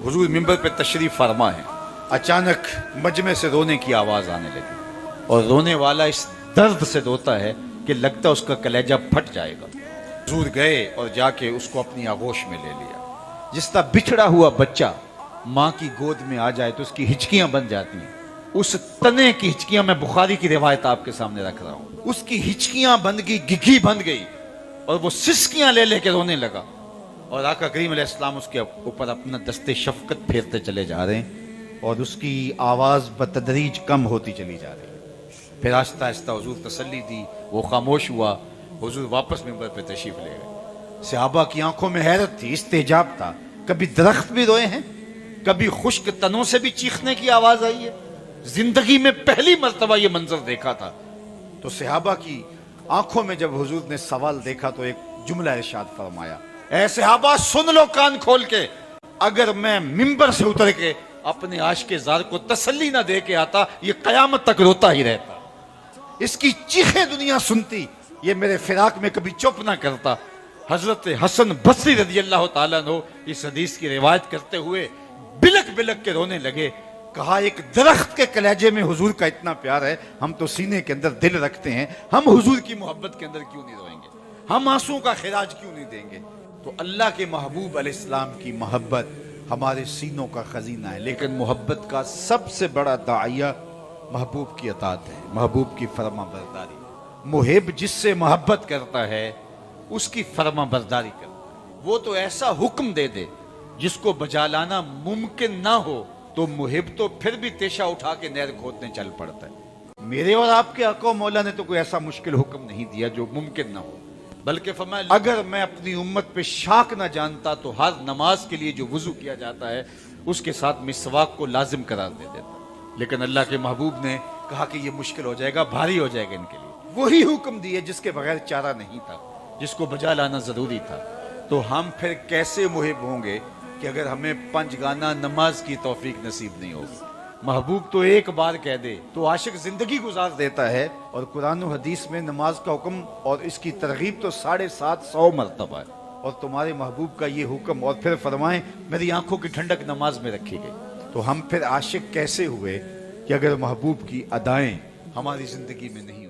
हुजूर मिंबर पे तशरीफ फरमा है, अचानक मजमे से रोने की आवाज आने लगी और रोने वाला इस दर्द से रोता है कि लगता उसका कलेजा फट जाएगा। हुजूर गए और जाके उसको अपनी आगोश में ले लिया। जिस तरह बिछड़ा हुआ बच्चा माँ की गोद में आ जाए तो उसकी हिचकियां बन जाती हैं, उस तने की हिचकियां, मैं बुखारी की रिवायत आपके सामने रख रहा हूं, उसकी हिचकियां बन गई, गिघी बन गई और वो सिसकियां ले लेके रोने लगा। और आका करीम अलैहिस्सलाम उसके ऊपर अपना दस्ते शफकत फेरते चले जा रहे हैं और उसकी आवाज बतदरीज कम होती चली जा रही है। फिर आहिस्ता आहिस्ता हुजूर तसल्ली दी, वो खामोश हुआ। हुजूर वापस मिंबर पे तशरीफ ले गए। सहाबा की आंखों में हैरत थी, इस्तेजाब था। कभी दरख्त भी रोए हैं, कभी खुश्क तनों से भी चीखने की आवाज आई है। जिंदगी में पहली मर्तबा ये मंजर देखा था। तो सहाबा की आंखों में जब हुजूर ने सवाल देखा तो एक जुमला इरशाद फरमाया, ऐ सहाबा सुन लो कान खोल के, अगर मैं मिंबर से उतर के अपने आशिक़े ज़ार को तसल्ली ना दे के आता, ये कयामत तक रोता ही रहता। इसकी चीखें दुनिया सुनती, ये मेरे फिराक में कभी चुप ना करता। हजरत हसन बसरी रज़ी अल्लाह ताला अन्हु इस हदीस की रिवायत करते हुए बिलक बिलक के रोने लगे। कहा, एक दरख्त के कलेजे में हुजूर का इतना प्यार है, हम तो सीने के अंदर दिल रखते हैं, हम हुजूर की मोहब्बत के अंदर क्यों नहीं रोएंगे, हम आंसुओं का खिराज क्यों नहीं देंगे। तो अल्लाह के महबूब अलैहिस्सलाम की मोहब्बत हमारे सीनों का खजीना है, लेकिन मोहब्बत का सबसे बड़ा दाइया महबूब की अताअत है, महबूब की फरमा बरदारी। मुहिब जिससे मोहब्बत करता है उसकी फरमा बरदारी करता है। वो तो ऐसा हुक्म दे दे जिसको बजा लाना मुमकिन ना हो, तो मुहिब तो फिर भी तेशा उठा के नहर खोदने चल पड़ता है। मेरे और आपके आका मौला ने तो कोई ऐसा मुश्किल हुक्म नहीं दिया जो मुमकिन ना हो, बल्कि फरमाया, अगर मैं अपनी उम्मत पे शाक ना जानता तो हर नमाज के लिए जो वुजू किया जाता है उसके साथ मिसवाक को लाजिम करार दे देता। लेकिन अल्लाह के महबूब ने कहा कि ये मुश्किल हो जाएगा, भारी हो जाएगा इनके लिए। वही हुक्म दिए जिसके बगैर चारा नहीं था, जिसको बजा लाना जरूरी था। तो हम फिर कैसे मुहिब होंगे कि अगर हमें पंजगाना नमाज की तौफीक नसीब नहीं होगी। महबूब तो एक बार कह दे तो आशिक जिंदगी गुजार देता है। और कुरान और हदीस में नमाज का हुक्म और इसकी तरगीब तो 750 मरतबा है, और तुम्हारे महबूब का ये हुक्म और फिर फरमाएं मेरी आंखों की ठंडक नमाज में रखी गई। तो हम फिर आशिक कैसे हुए कि अगर महबूब की अदाएं हमारी जिंदगी में नहीं